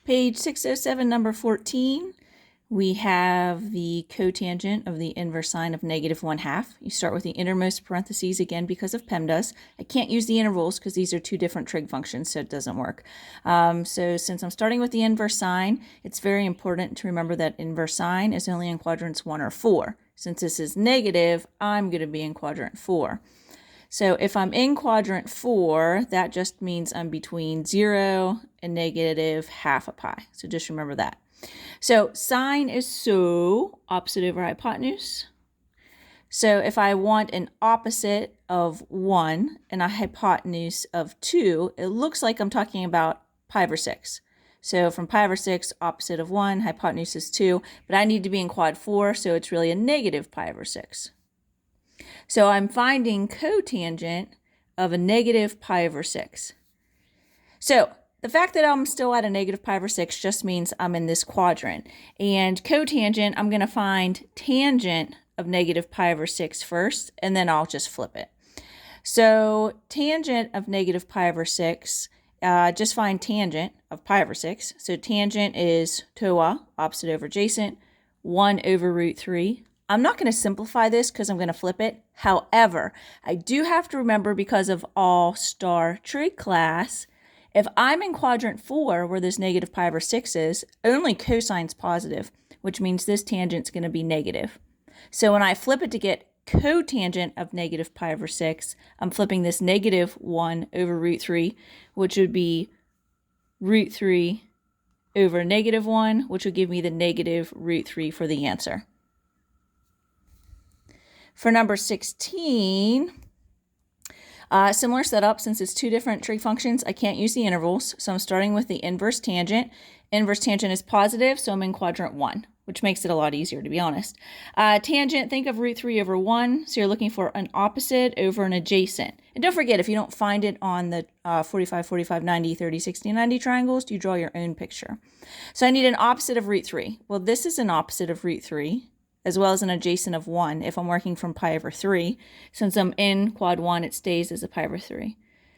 Page 607, number 14, we have the cotangent of the inverse sine of -1/2. You start with the innermost parentheses again because of PEMDAS. I can't use the intervals because these are two different trig functions, so it doesn't work. So since I'm starting with the inverse sine, it's very important to remember that inverse sine is only in quadrants 1 or 4. Since this is negative, I'm going to be in quadrant 4. So if I'm in quadrant 4, that just means I'm between 0 and -1/2 pi. So just remember that. So sine is so opposite over hypotenuse. So if I want an opposite of 1 and a hypotenuse of 2, it looks like I'm talking about pi over 6. So from pi over 6, opposite of 1, hypotenuse is 2, but I need to be in quad 4, so it's really a negative pi over 6. So I'm finding cotangent of a negative pi over 6. So the fact that I'm still at a negative pi over 6 just means I'm in this quadrant. And cotangent, I'm going to find tangent of negative pi over 6 first, and then I'll just flip it. So tangent of negative pi over 6, just find tangent of pi over 6. So tangent is TOA, opposite over adjacent, 1 over root 3. I'm not going to simplify this because I'm going to flip it. However, I do have to remember, because of all-star trig class, if I'm in quadrant 4 where this negative pi over 6 is, only cosine's positive, which means this tangent's going to be negative. So when I flip it to get cotangent of negative pi over 6, I'm flipping this negative 1 over root 3, which would be root 3 over negative 1, which would give me the negative root 3 for the answer. For number 16, similar setup. Since it's two different trig functions, I can't use the intervals, so I'm starting with the inverse tangent. Inverse tangent is positive, so I'm in quadrant 1, which makes it a lot easier, to be honest. Tangent, think of root 3 over 1, so you're looking for an opposite over an adjacent. And don't forget, if you don't find it on the 45, 45, 90, 30, 60, 90 triangles, you draw your own picture. So I need an opposite of root 3. Well, this is an opposite of root 3, as well as an adjacent of 1 if I'm working from pi over 3. Since I'm in quad 1, it stays as a pi over 3.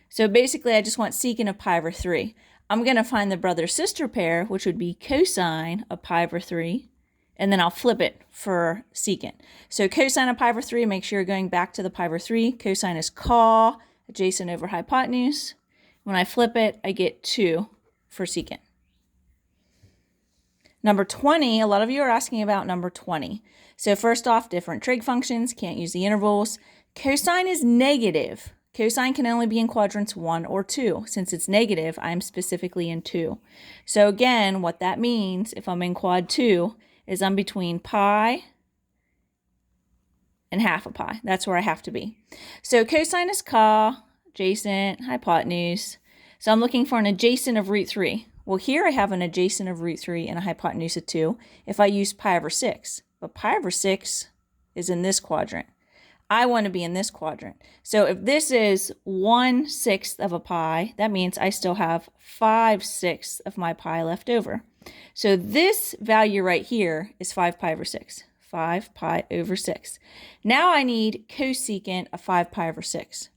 So basically, I just want secant of pi over 3. I'm going to find the brother-sister pair, which would be cosine of pi over 3, and then I'll flip it for secant. So cosine of pi over 3, make sure you're going back to the pi over 3. Cosine is co, adjacent over hypotenuse. When I flip it, I get 2 for secant. Number 20, a lot of you are asking about number 20. So first off, different trig functions, can't use the intervals. Cosine is negative. Cosine can only be in quadrants 1 or 2. Since it's negative, I'm specifically in 2. So again, what that means, if I'm in quad 2, is I'm between pi and 1/2 pi. That's where I have to be. So cosine is co, adjacent, hypotenuse. So I'm looking for an adjacent of root 3. Well, here I have an adjacent of root 3 and a hypotenuse of 2 if I use pi over 6. But pi over 6 is in this quadrant. I want to be in this quadrant. So if this is 1/6 of a pi, that means I still have 5/6 of my pi left over. So this value right here is 5 pi over 6. 5 pi over 6. Now I need cosecant of 5 pi over 6.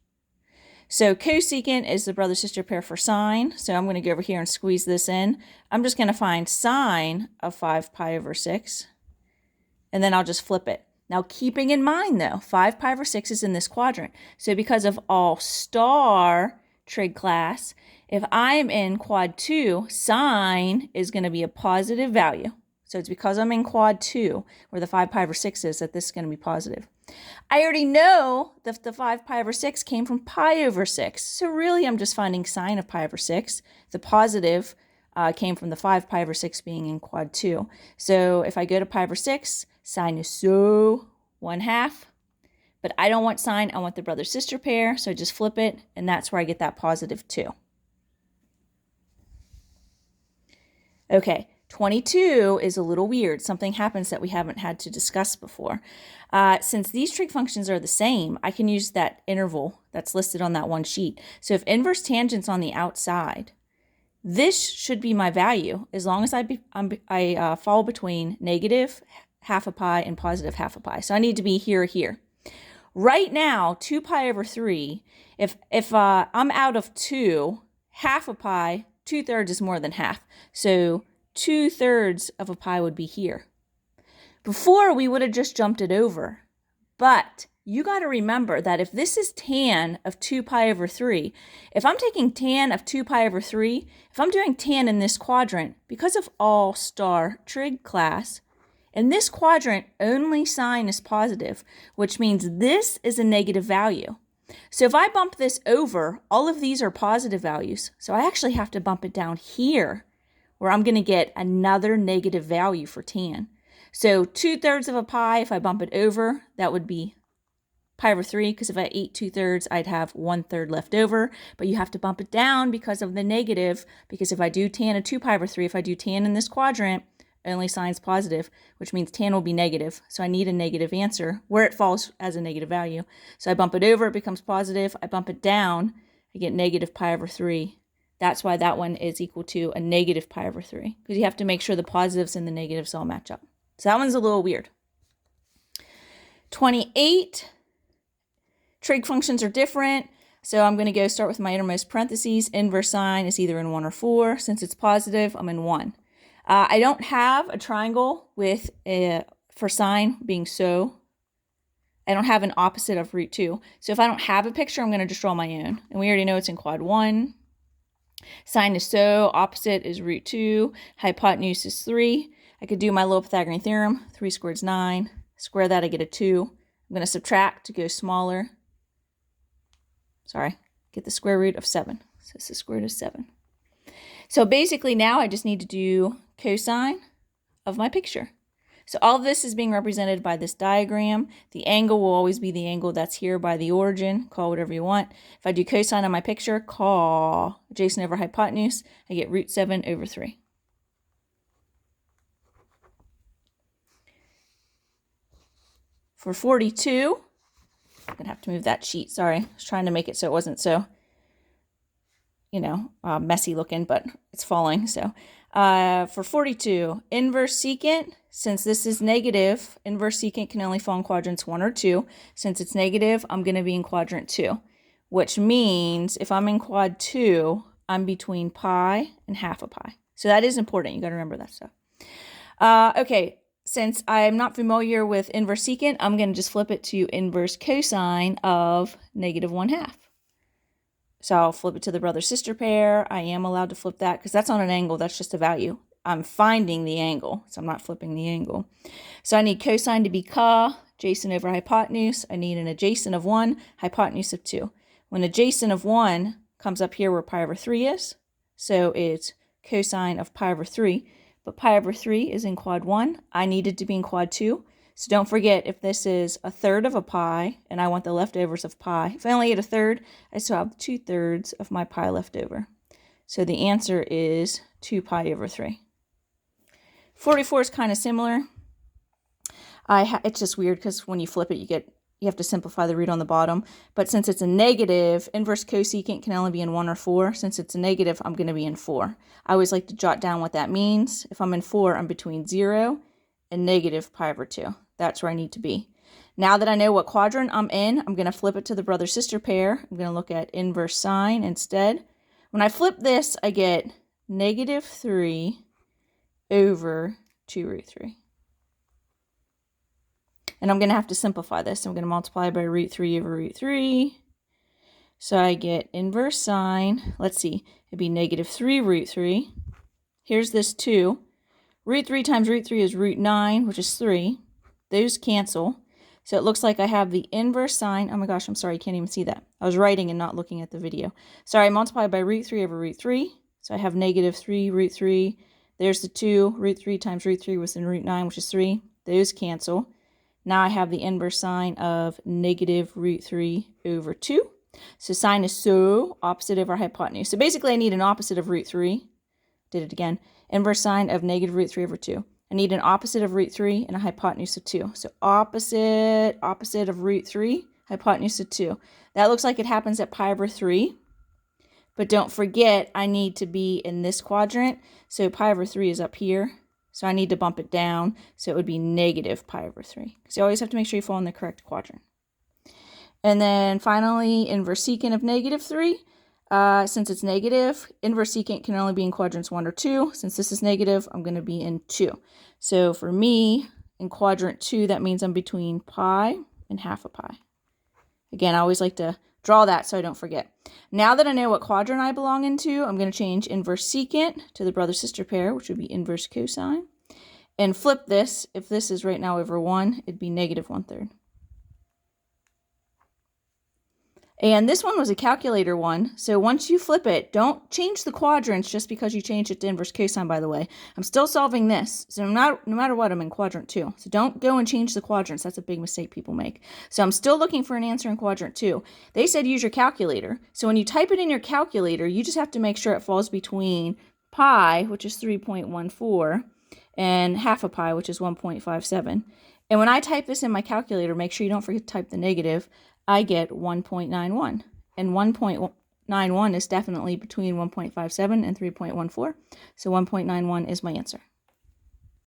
So cosecant is the brother-sister pair for sine. So I'm going to go over here and squeeze this in. I'm just going to find sine of 5 pi over 6. And then I'll just flip it. Now keeping in mind though, 5 pi over 6 is in this quadrant. So because of all-star trig class, if I'm in quad 2, sine is going to be a positive value. So it's because I'm in quad 2, where the 5 pi over 6 is, that this is going to be positive. I already know that the 5 pi over 6 came from pi over 6. So really, I'm just finding sine of pi over 6. The positive came from the 5 pi over 6 being in quad 2. So if I go to pi over 6, sine is so 1/2. But I don't want sine, I want the brother-sister pair. So I just flip it, and that's where I get that positive 2. Okay. 22 is a little weird. Something happens that we haven't had to discuss before. Since these trig functions are the same, I can use that interval that's listed on that one sheet. So if inverse tangent's on the outside, this should be my value as long as I fall between negative 1/2 pi and positive 1/2 pi. So I need to be here or here. Right now, 2 pi over 3, if I'm out of 2, 1/2 pi 2/3 is more than half. So 2/3 of a pi would be here. Before, we would have just jumped it over. But you got to remember that if this is tan of 2 pi over 3, if I'm taking tan of 2 pi over 3, if I'm doing tan in this quadrant, because of all-star trig class, in this quadrant, only sign is positive, which means this is a negative value. So if I bump this over, all of these are positive values. So I actually have to bump it down here, where I'm going to get another negative value for tan. So 2/3 of a pi, if I bump it over, that would be pi over 3, because if I ate 2/3, I'd have 1/3 left over. But you have to bump it down because of the negative, because if I do tan of 2 pi over 3, if I do tan in this quadrant, only sign's positive, which means tan will be negative. So I need a negative answer where it falls as a negative value. So I bump it over, it becomes positive. I bump it down, I get negative pi over 3. That's why that one is equal to a negative pi over 3, because you have to make sure the positives and the negatives all match up. So that one's a little weird. 28, trig functions are different. So I'm going to go start with my innermost parentheses. Inverse sign is either in 1 or 4. Since it's positive, I'm in 1. I don't have a triangle with for sign being so. I don't have an opposite of root 2. So if I don't have a picture, I'm going to just draw my own. And we already know it's in quad 1. Sine is so, opposite is root 2, hypotenuse is 3. I could do my little Pythagorean theorem. 3 squared is 9. Square that, I get a 2. I'm going to subtract to go smaller. Sorry, get the square root of 7. So this is square root of 7. So basically now I just need to do cosine of my picture. So all of this is being represented by this diagram. The angle will always be the angle that's here by the origin. Call whatever you want. If I do cosine of my picture, call adjacent over hypotenuse, I get root 7 over 3. For 42, I'm going to have to move that sheet. Sorry, I was trying to make it so it wasn't so, messy looking, but it's falling. So for 42, inverse secant, since this is negative, inverse secant can only fall in quadrants 1 or 2. Since it's negative, I'm going to be in quadrant 2, which means if I'm in quad 2, I'm between pi and half a pi. So that is important. You got to remember that stuff. Okay. Since I'm not familiar with inverse secant, I'm going to just flip it to inverse cosine of negative 1/2. So I'll flip it to the brother-sister pair. I am allowed to flip that because that's not an angle. That's just a value. I'm finding the angle, so I'm not flipping the angle. So I need cosine to be ca, adjacent over hypotenuse. I need an adjacent of 1, hypotenuse of 2. When adjacent of 1 comes up here where pi over 3 is, so it's cosine of pi over 3. But pi over 3 is in quad 1. I needed to be in quad 2. So don't forget, if this is 1/3 of a pi, and I want the leftovers of pi, if I only get 1/3, I still have 2/3 of my pi left over. So the answer is 2 pi over 3. 44 is kind of similar. It's just weird because when you flip it, you have to simplify the root on the bottom. But since it's a negative, inverse cosecant can only be in 1 or 4. Since it's a negative, I'm going to be in 4. I always like to jot down what that means. If I'm in 4, I'm between 0 and negative pi over 2. That's where I need to be. Now that I know what quadrant I'm in, I'm going to flip it to the brother-sister pair. I'm going to look at inverse sine instead. When I flip this, I get negative 3 over 2 root 3. And I'm going to have to simplify this. I'm going to multiply by root 3 over root 3. So I get inverse sine. Let's see. It'd be negative 3 root 3. Here's this 2. Root 3 times root 3 is root 9, which is 3. Those cancel. So it looks like I have the inverse sine. Oh my gosh, I'm sorry. You can't even see that. I was writing and not looking at the video. Sorry, I multiplied by root 3 over root 3. So I have negative 3 root 3. There's the 2. Root 3 times root 3 was in root 9, which is 3. Those cancel. Now I have the inverse sine of negative root 3 over 2. So sine is so, opposite over hypotenuse. So basically I need an opposite of root 3. Did it again. Inverse sine of negative root 3 over 2. I need an opposite of root 3 and a hypotenuse of 2. So opposite of root 3, hypotenuse of 2. That looks like it happens at pi over 3. But don't forget, I need to be in this quadrant. So pi over 3 is up here. So I need to bump it down. So it would be negative pi over 3. Because you always have to make sure you fall in the correct quadrant. And then finally, inverse secant of negative 3. Since it's negative, inverse secant can only be in quadrants 1 or 2. Since this is negative, I'm going to be in 2. So for me, in quadrant 2, that means I'm between pi and half a pi. Again, I always like to draw that so I don't forget. Now that I know what quadrant I belong into, I'm going to change inverse secant to the brother-sister pair, which would be inverse cosine. And flip this. If this is right now over 1, it'd be negative 1/3. And this one was a calculator one, so once you flip it, don't change the quadrants just because you changed it to inverse cosine, by the way. I'm still solving this, so no matter what, I'm in quadrant 2. So don't go and change the quadrants. That's a big mistake people make. So I'm still looking for an answer in quadrant 2. They said use your calculator. So when you type it in your calculator, you just have to make sure it falls between pi, which is 3.14, and half a pi, which is 1.57. And when I type this in my calculator, make sure you don't forget to type the negative. I get 1.91, and 1.91 is definitely between 1.57 and 3.14, so 1.91 is my answer.